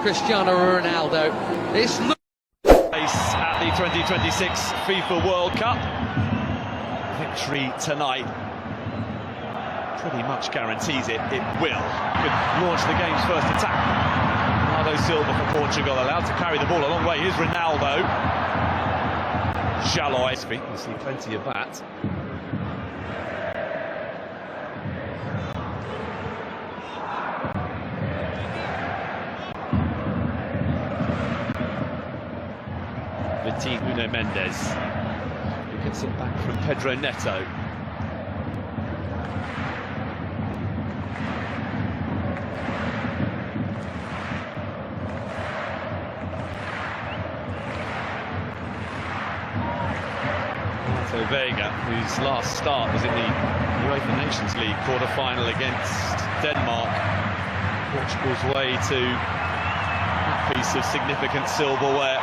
Cristiano Ronaldo. It's at the 2026 FIFA World Cup. Victory tonight pretty much guarantees it. It will. Could launch the game's first attack. Ronaldo Silva for Portugal, allowed to carry the ball a long way. Here's Ronaldo. Jaloi. You see plenty of that. Nuno Mendes, who gets it back from Pedro Neto. Vega, whose last start was in the UEFA Nations League quarter-final against Denmark. Portugal's way to a piece of significant silverware.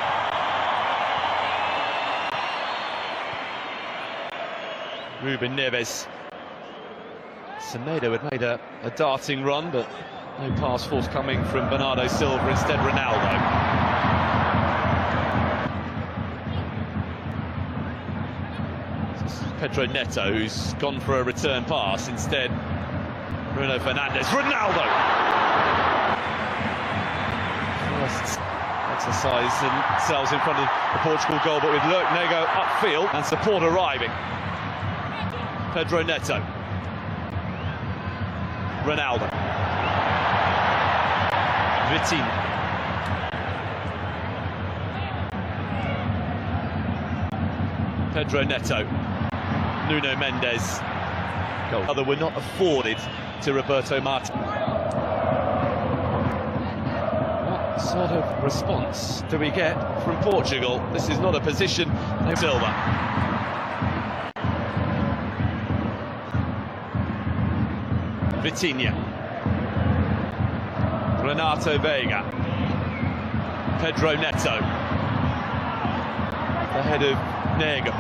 Ruben Neves. Semedo had made a darting run, but no pass forthcoming from Bernardo Silva, instead Ronaldo. Pedro Neto, who's gone for a return pass, instead Bruno Fernandes. Ronaldo! First exercise themselves in front of the Portugal goal, but with Lurk Nego upfield and support arriving. Pedro Neto. Ronaldo. Vitinha. Pedro Neto. Nuno Mendes. Goal. Other were not afforded to Roberto Martinez. What sort of response do we get from Portugal? This is not a position. Silva. Vitinha. Renato Vega. Pedro Neto. Ahead of Nego.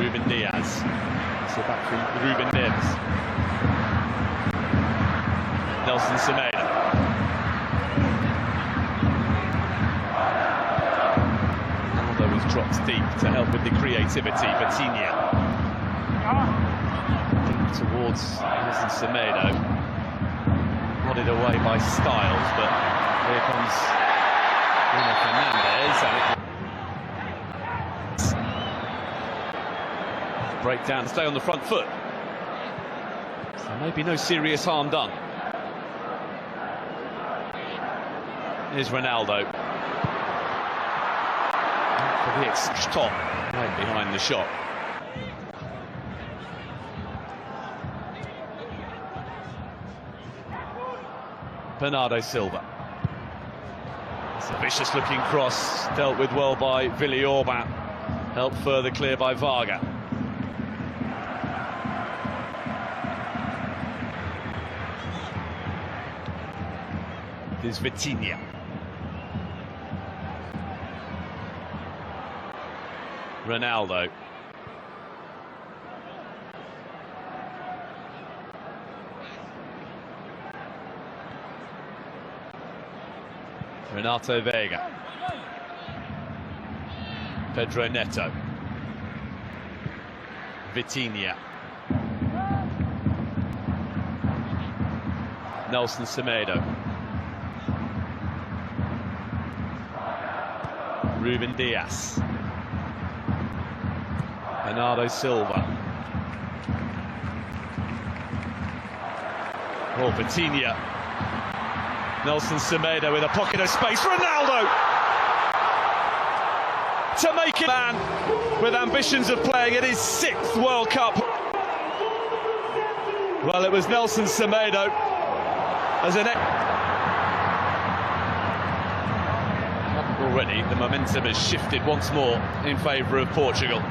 Ruben Diaz. So back from Ruben Neves. Nelson Semedo. Ronaldo was dropped deep to help with the creativity. Vitinha. Towards Nelson Semedo, nodded away by Styles, but here comes Bruno Fernandes. Break down, stay on the front foot. So maybe no serious harm done. Here's Ronaldo. For the top, right behind the shot. Bernardo Silva. It's a vicious looking cross, dealt with well by Villiorban, helped further clear by Varga. There's Vitinha. Ronaldo. Renato Vega. Pedro Neto. Vitinha. Nelson Semedo. Ruben Diaz. Bernardo Silva. Oh, Vitinha. Nelson Semedo with a pocket of space. Ronaldo! To make it man with ambitions of playing at his 6th World Cup. Well, it was Nelson Semedo as an... Already, the momentum has shifted once more in favour of Portugal.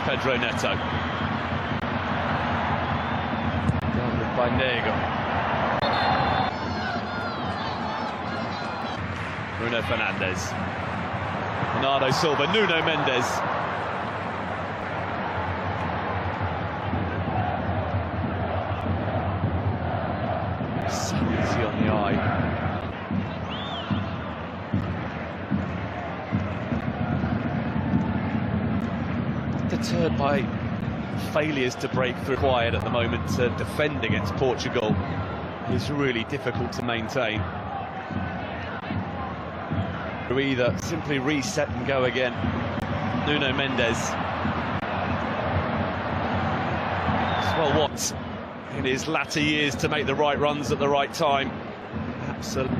Pedro Neto. Dealt with by Nego. Bruno Fernandes. Bernardo Silva, Nuno Mendes. So easy on the eye. Deterred by failures to break through quiet at the moment to defend against Portugal is really difficult to maintain. To either simply reset and go again. Nuno Mendes. Well, what in his latter years to make the right runs at the right time. Absolutely.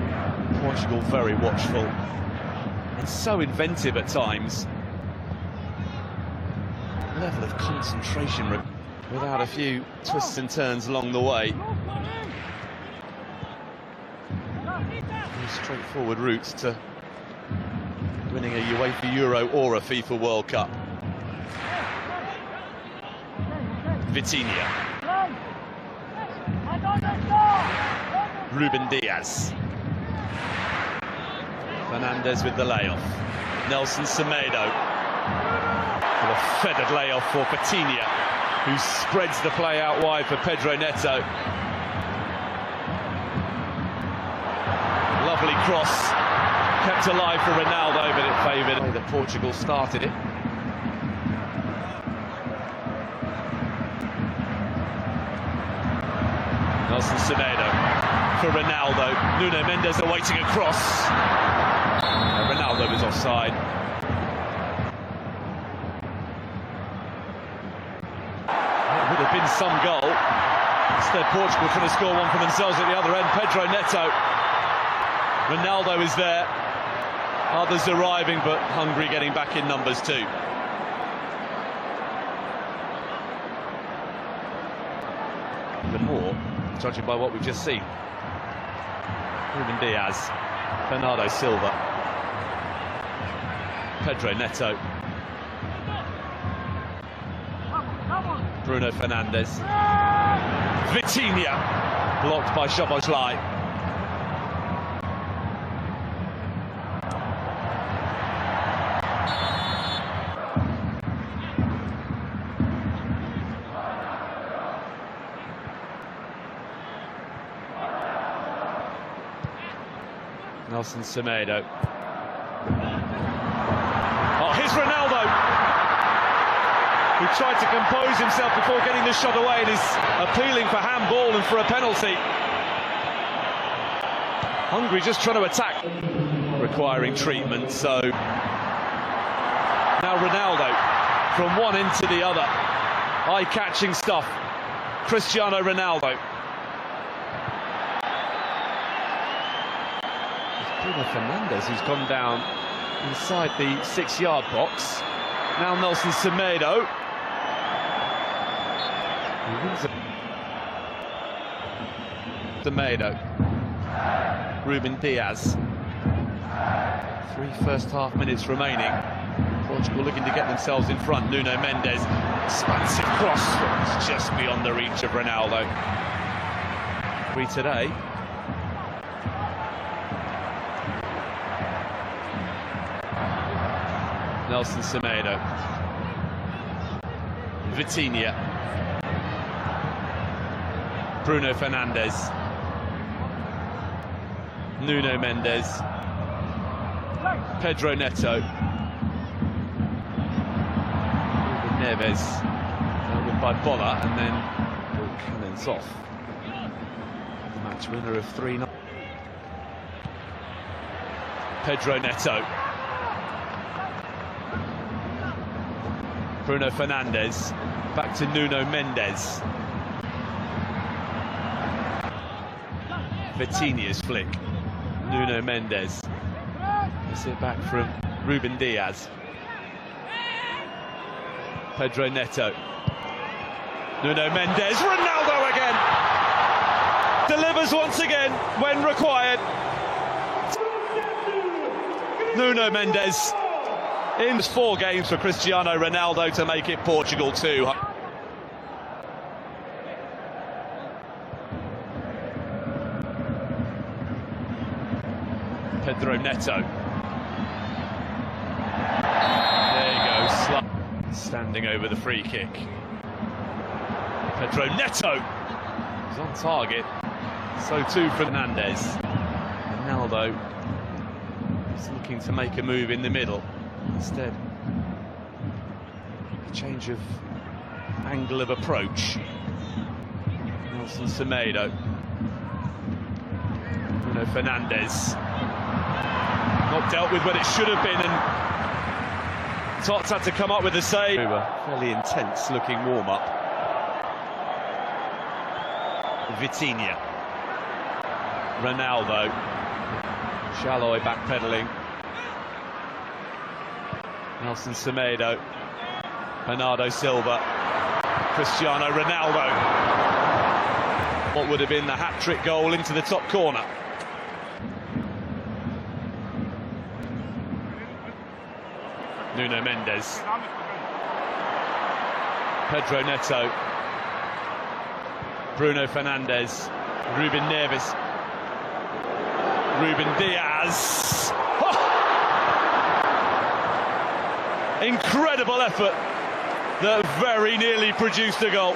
Portugal very watchful and so inventive at times. Level of concentration without a few twists and turns along the way. Very straightforward routes to winning a UEFA Euro or a FIFA World Cup. Vitinha. Ruben Diaz. Fernandes with the layoff. Nelson Semedo. With a feathered layoff for Vitinha, who spreads the play out wide for Pedro Neto. Lovely cross, kept alive for Ronaldo, but it favoured that Portugal started it. Nelson Semedo for Ronaldo. Nuno Mendes awaiting a cross. Ronaldo was offside. Would have been some goal. Instead, Portugal trying to score one for themselves at the other end. Pedro Neto. Ronaldo is there. Others arriving, but Hungary getting back in numbers too. Even more, judging by what we've just seen. Ruben Diaz. Bernardo Silva. Pedro Neto. Bruno Fernandes. Vitinha, blocked by Szoboszlai. Nelson Semedo. Oh, here's Ronaldo, who tried to compose himself before getting the shot away and is appealing for handball and for a penalty. Hungary just trying to attack, requiring treatment, so now Ronaldo from one end to the other. Eye-catching stuff. Cristiano Ronaldo. It's Bruno Fernandes who's gone down inside the 6-yard box. Now Nelson Semedo. Semedo. Ruben Diaz. 3 first-half minutes remaining. Portugal looking to get themselves in front. Nuno Mendes. Expansive cross. It's just beyond the reach of Ronaldo. Free today. Nelson Semedo. Vitinha. Bruno Fernandes. Nuno Mendes. Pedro Neto. Neves. Over by Bola, and then ball cannons off. The match winner of 3-0. Pedro Neto. Bruno Fernandes. Back to Nuno Mendes. Vitinha's flick. Nuno Mendes. It's it back from Ruben Diaz. Pedro Neto. Nuno Mendes. Ronaldo again. Delivers once again when required. Nuno Mendes. In 4 games for Cristiano Ronaldo to make it Portugal 2. Pedro Neto. There you go, standing over the free kick. Pedro Neto is on target. So too Fernandez. Ronaldo is looking to make a move in the middle. Instead, a change of angle of approach. Nelson Semedo. Bruno Fernandez. Not dealt with when it should have been, and Tots had to come up with a save. A fairly intense looking warm-up. Vitinha. Ronaldo. Shalloy backpedaling. Nelson Semedo. Bernardo Silva. Cristiano Ronaldo. What would have been the hat-trick goal into the top corner. Nuno Mendes. Pedro Neto. Bruno Fernandes. Ruben Neves. Ruben Diaz. Oh! Incredible effort that very nearly produced a goal.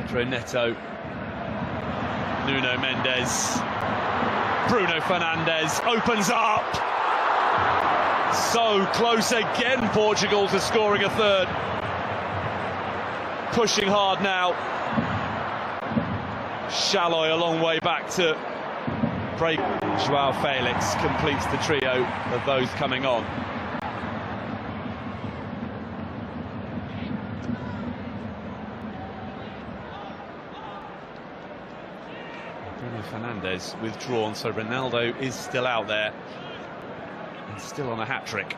Pedro Neto, Nuno Mendes, Bruno Fernandes opens up. So close again, Portugal, to scoring a third. Pushing hard now. Shalloy a long way back to break. Joao Felix completes the trio of those coming on. Bruno Fernandes withdrawn, so Ronaldo is still out there and still on a hat-trick.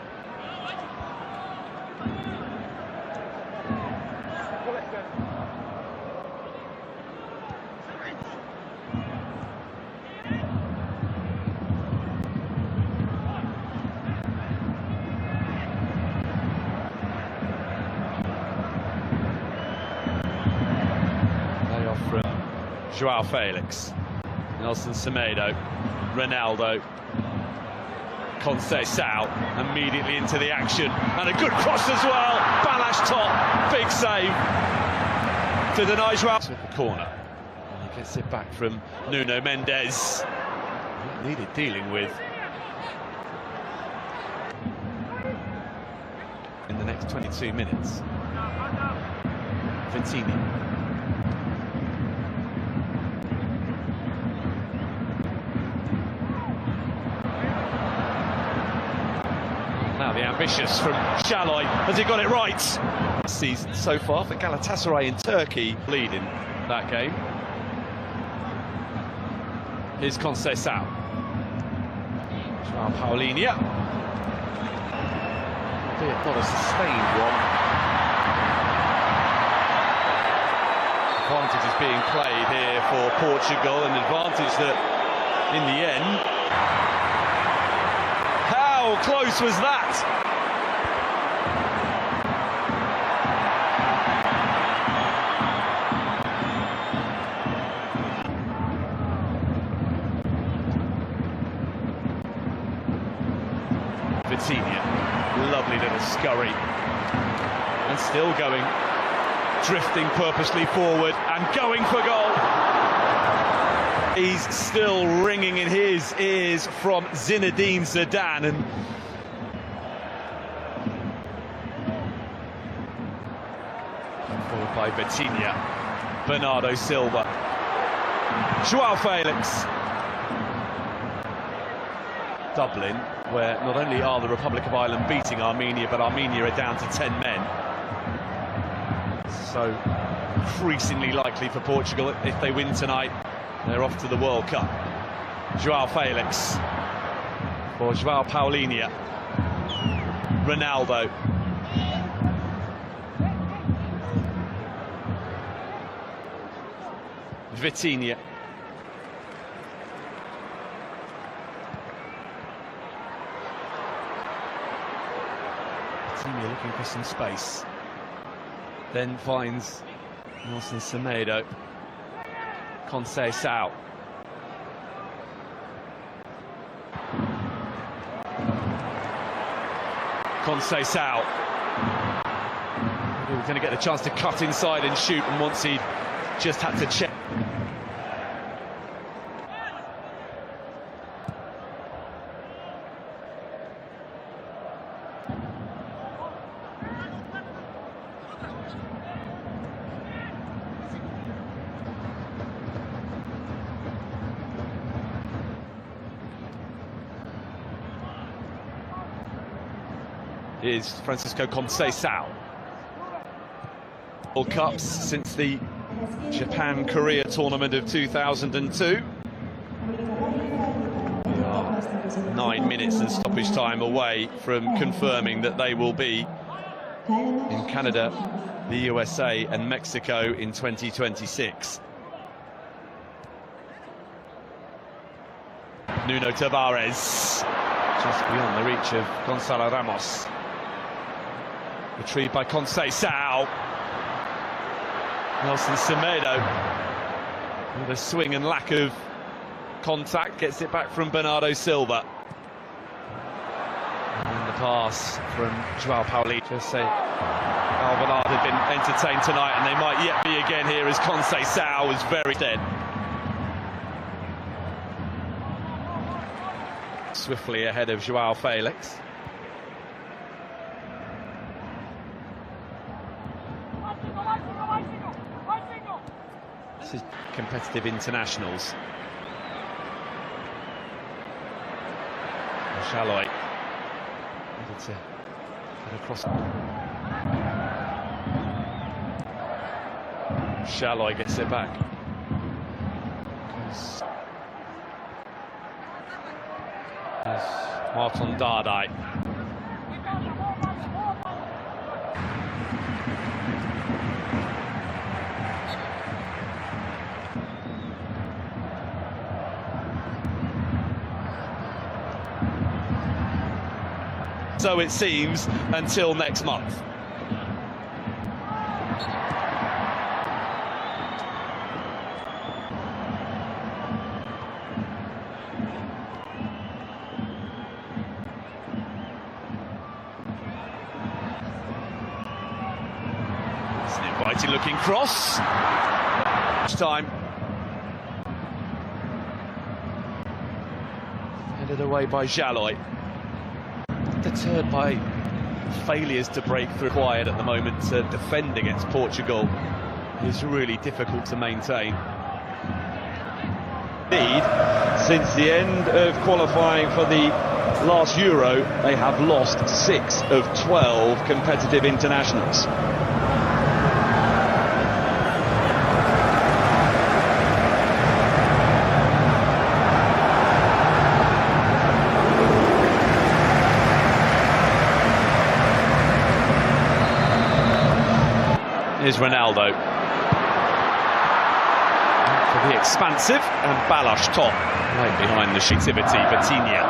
Layoff from Joao Felix. Nelson Semedo, Ronaldo, Conceição immediately into the action, and a good cross as well. Balash top, big save to deny Joao. To the corner, and he gets it back from Nuno Mendes. Needed dealing with in the next 22 minutes. Vitinha. Now the ambitious from Shalloy, has he got it right? Season so far for Galatasaray in Turkey, leading that game. Here's Conceição. Joao Paulinho. Albeit not a sustained one. Advantage is being played here for Portugal, an advantage that, in the end, how close was that? Vitinha, lovely little scurry, and still going, drifting purposely forward and going for goal. He's still ringing in his ears from Zinedine Zidane, and followed by Vitinha, Bernardo Silva, Joao Felix. Dublin, where not only are the Republic of Ireland beating Armenia, but Armenia are down to 10 men. So increasingly likely for Portugal. If they win tonight, they're off to the World Cup. João Felix for João Paulinho. Ronaldo. Vitinha. Vitinha looking for some space. Then finds Nelson Semedo. Conceição. Conceição. He was going to get the chance to cut inside and shoot, and once he just had to check. Is Francisco Conceição. World Cups since the Japan-Korea tournament of 2002. 9 minutes and stoppage time away from confirming that they will be in Canada, the USA and Mexico in 2026. Nuno Tavares, just beyond the reach of Gonzalo Ramos. Retrieved by Conceição. Nelson Semedo, with a swing and lack of contact, gets it back from Bernardo Silva. And the pass from João Paulinho. Just say Alvarado had been entertained tonight, and they might yet be again here as Conceição was very dead. Swiftly ahead of João Felix. This is competitive internationals. Xaloy able to get across. Xaloy gets it back. Martin Dardai. So it seems until next month. It's an inviting looking cross. Time. Headed away by Xaloy. Deterred by failures to break through. Required at the moment to defend against Portugal is really difficult to maintain. Indeed, since the end of qualifying for the last Euro, they have lost 6 of 12 competitive internationals. Is Ronaldo for the expansive, and Balos top right behind the shootivity. Vitinha.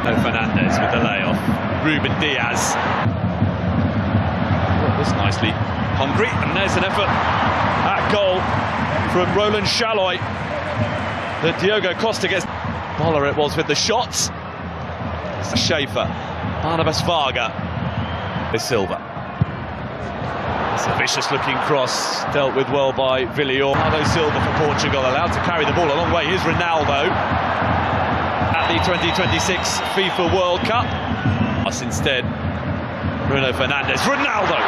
No Fernandez with the layoff. Ruben Diaz. Oh, this nicely hungry, and there's an effort at goal from Roland Xaloy. The Diogo Costa gets. Boller it was with the shots. Schaefer, Barnabas Varga, Silva. It's a vicious-looking cross, dealt with well by Villior. Bernardo Silva for Portugal, allowed to carry the ball a long way. Here's Ronaldo at the 2026 FIFA World Cup. Us instead, Bruno Fernandes. Ronaldo!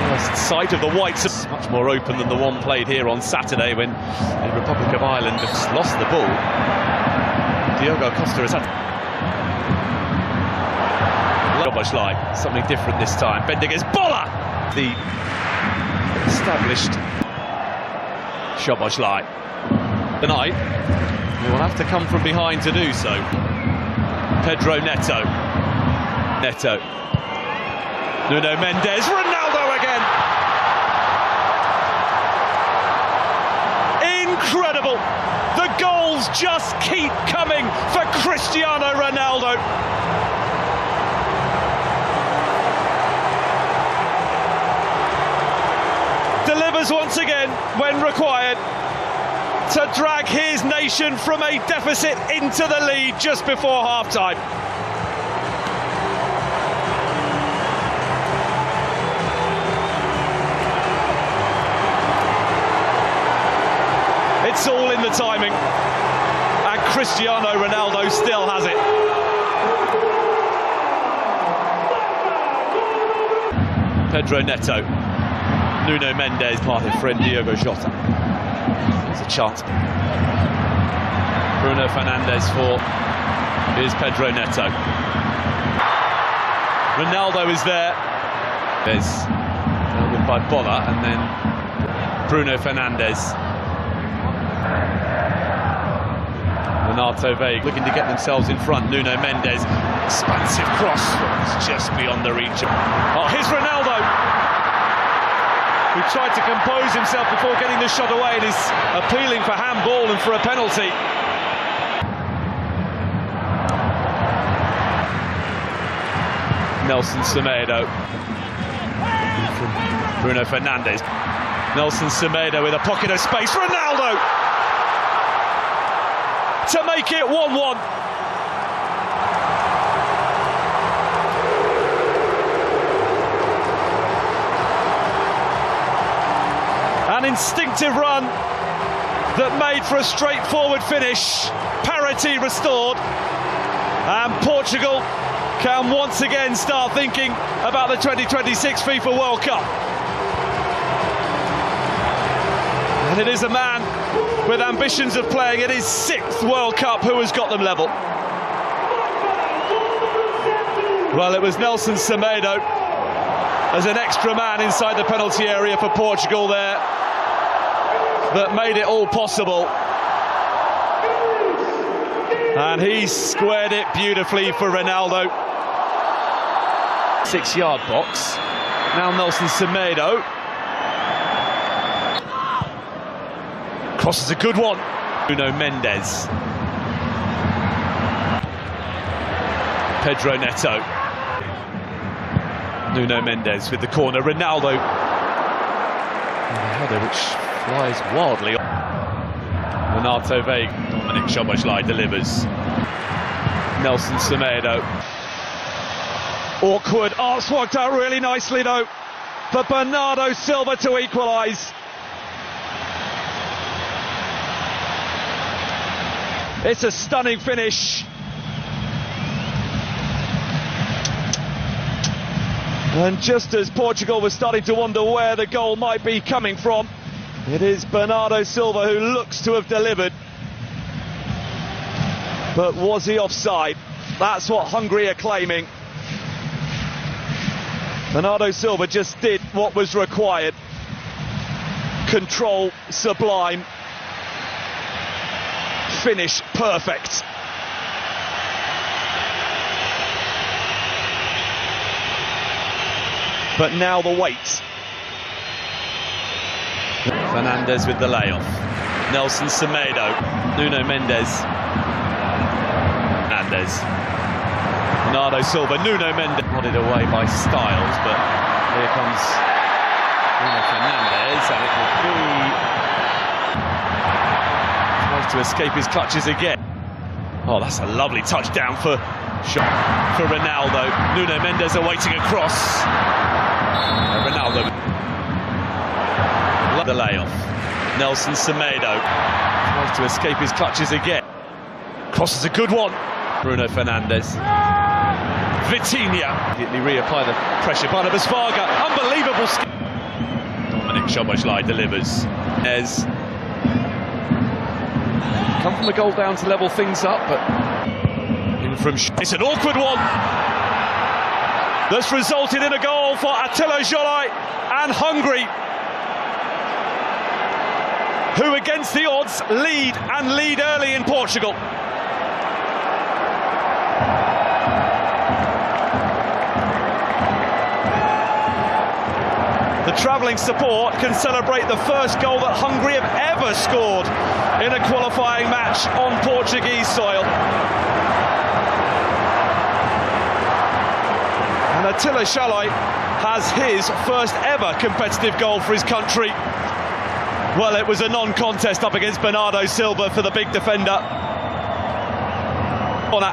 First sight of the whites. Much more open than the one played here on Saturday when the Republic of Ireland has lost the ball. Diogo Costa has had Szoboszlai, something different this time. Bending his Bola! The established Szoboszlai. Tonight, he will have to come from behind to do so. Pedro Neto. Neto. Nuno Mendes. Ronaldo again! Incredible! The goals just keep coming for Cristiano Ronaldo. Delivers once again when required to drag his nation from a deficit into the lead just before half-time. It's all in the timing, and Cristiano Ronaldo still has it. Pedro Neto, Nuno Mendes, part of friend Diogo Jota. There's a chance. Bruno Fernandes for here's Pedro Neto. Ronaldo is there. There's dealt with by Bola, and then Bruno Fernandes. Renato Veiga looking to get themselves in front. Nuno Mendes, expansive cross, it's just beyond the reach. Oh, here's Ronaldo, who tried to compose himself before getting the shot away and is appealing for handball and for a penalty. Nelson Semedo from Bruno Fernandes. Nelson Semedo with a pocket of space. Ronaldo to make it 1-1. An instinctive run that made for a straightforward finish. Parity restored, and Portugal can once again start thinking about the 2026 FIFA World Cup. And it is a man with ambitions of playing in his 6th World Cup who has got them level. Well, it was Nelson Semedo as an extra man inside the penalty area for Portugal there that made it all possible. And he squared it beautifully for Ronaldo. 6-yard box. Now Nelson Semedo. Cross is a good one. Nuno Mendes. Pedro Neto. Nuno Mendes with the corner. Ronaldo. And the header which flies wildly. Renato Veiga. Dominic Szoboszlai delivers. Nelson Semedo. Awkward. Oh, it's worked out really nicely though for Bernardo Silva to equalise. It's a stunning finish. And just as Portugal was starting to wonder where the goal might be coming from, it is Bernardo Silva who looks to have delivered. But was he offside? That's what Hungary are claiming. Bernardo Silva just did what was required. Control sublime. Finish perfect. But now the wait. Fernandes with the layoff. Nelson Semedo. Nuno Mendes. Fernandes. Bernardo Silva. Nuno Mendes. Nodded away by Styles, but here comes Bruno Fernandes, and it will be... tries to escape his clutches again. Oh, that's a lovely touchdown for Ronaldo. Nuno Mendes awaiting a cross. Ronaldo. The layoff. Nelson Semedo tries to escape his clutches again. Cross is a good one. Bruno Fernandes. Vitinha. Immediately reapply the pressure. Barnabas Varga. Unbelievable skill. Dominic Szoboszlai delivers. As come from the goal down to level things up, but in from it's an awkward one. that's resulted in a goal for Attila Jolai and Hungary, who against the odds lead early in Portugal. The travelling support can celebrate the first goal that Hungary have ever scored in a qualifying match on Portuguese soil. And Attila Jolai has his first ever competitive goal for his country. Well, it was a non-contest up against Bernardo Silva for the big defender.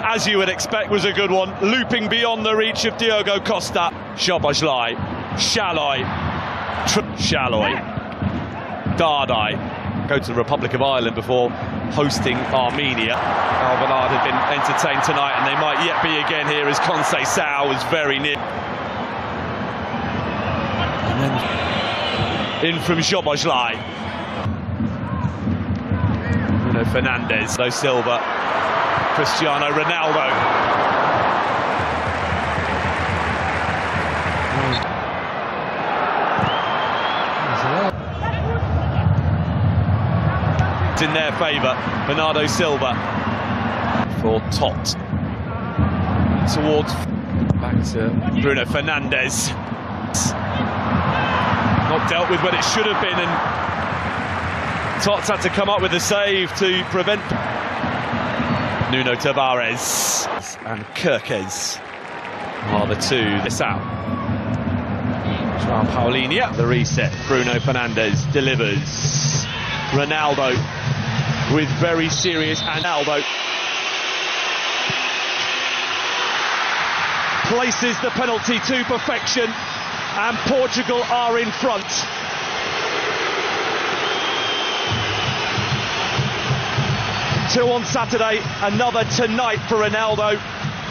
As you would expect, was a good one, looping beyond the reach of Diogo Costa. Szoboszlai, Szalai, Dardai go to the Republic of Ireland before hosting Armenia. Alvanad had been entertained tonight, and they might yet be again here as Conceição was very near. And then in from Szoboszlai. Bruno Fernandes, Silva, Cristiano Ronaldo. In their favour, Bernardo Silva for Tot towards back to Bruno Fernandes. Not dealt with when it should have been, and Tots had to come up with a save to prevent. Nuno Tavares and Kirkes are the two. This out. João Paulinho, the reset. Bruno Fernandes delivers. Ronaldo with very serious, and Ronaldo places the penalty to perfection, and Portugal are in front. Two on Saturday, another tonight for Ronaldo,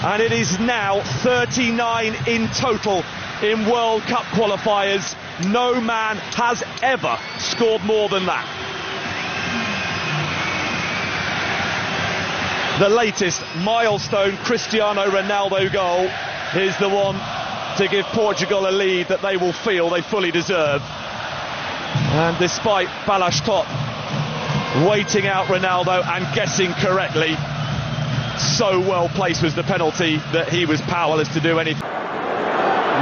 and it is now 39 in total in World Cup qualifiers. No man has ever scored more than that. The latest milestone Cristiano Ronaldo goal is the one to give Portugal a lead that they will feel they fully deserve. And despite Balázs Tot waiting out Ronaldo and guessing correctly, so well placed was the penalty that he was powerless to do anything.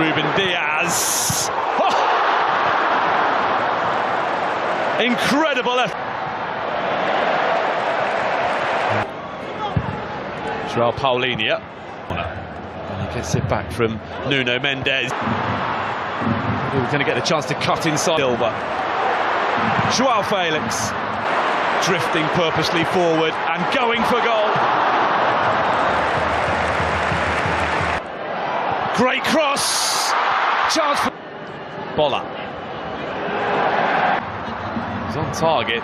Ruben Diaz. Oh! Incredible effort. João Paulinho, and he gets it back from Nuno Mendes. He was going to get the chance to cut inside Silva. João Felix drifting purposely forward and going for goal. Great cross, chance for Bola. He's on target,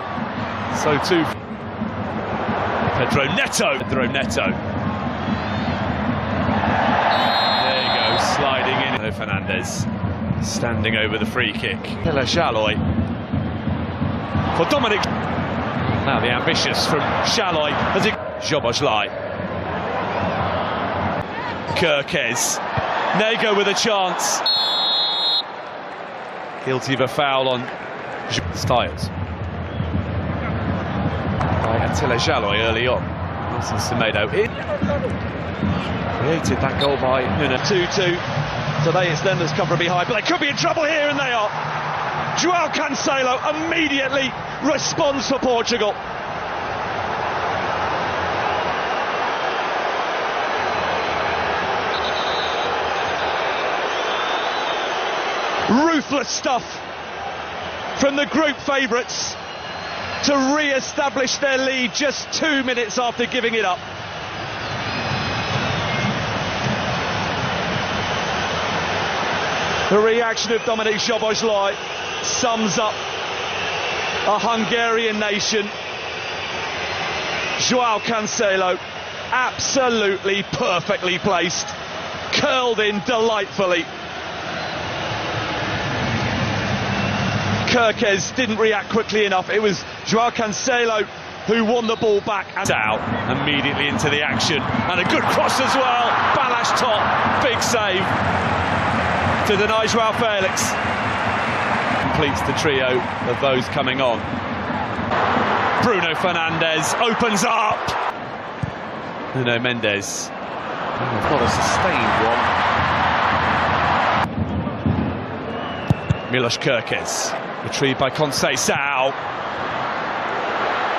so too Pedro Neto. Sliding in. Fernandes standing over the free kick. Attila Jolai for Dominic. Now the ambitious from Jolai as it. Szoboszlai. Kirkes. Nego with a chance. Guilty of a foul on Stiles. By Attila Jolai early on. Nelson Semedo in. Created that goal by Nuno. 2-2. Today it's them that's come from behind, but they could be in trouble here, and they are. João Cancelo immediately responds for Portugal. Ruthless stuff from the group favourites to re-establish their lead just 2 minutes after giving it up. The reaction of Dominic Szoboszlai sums up a Hungarian nation. João Cancelo, absolutely perfectly placed, curled in delightfully. Kirkes didn't react quickly enough. It was João Cancelo who won the ball back and out immediately into the action, and a good cross as well. Balázs Tot, big save. to deny Joao Felix. Completes the trio of those coming on. Bruno Fernandes opens up. Nuno Mendes. Not a sustained one. Milos Kerkez. Retrieved by Conceição.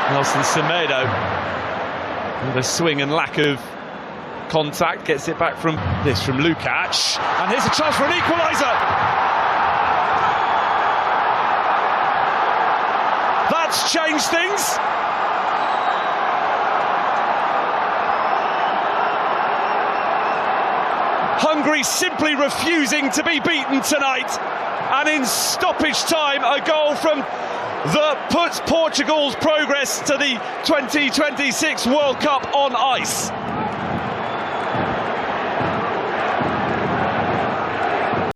Nelson Semedo. With a swing and lack of contact, gets it back from Lukac. And here's a chance for an equaliser. That's changed things. Hungary simply refusing to be beaten tonight. And in stoppage time, a goal from that puts Portugal's progress to the 2026 World Cup on ice.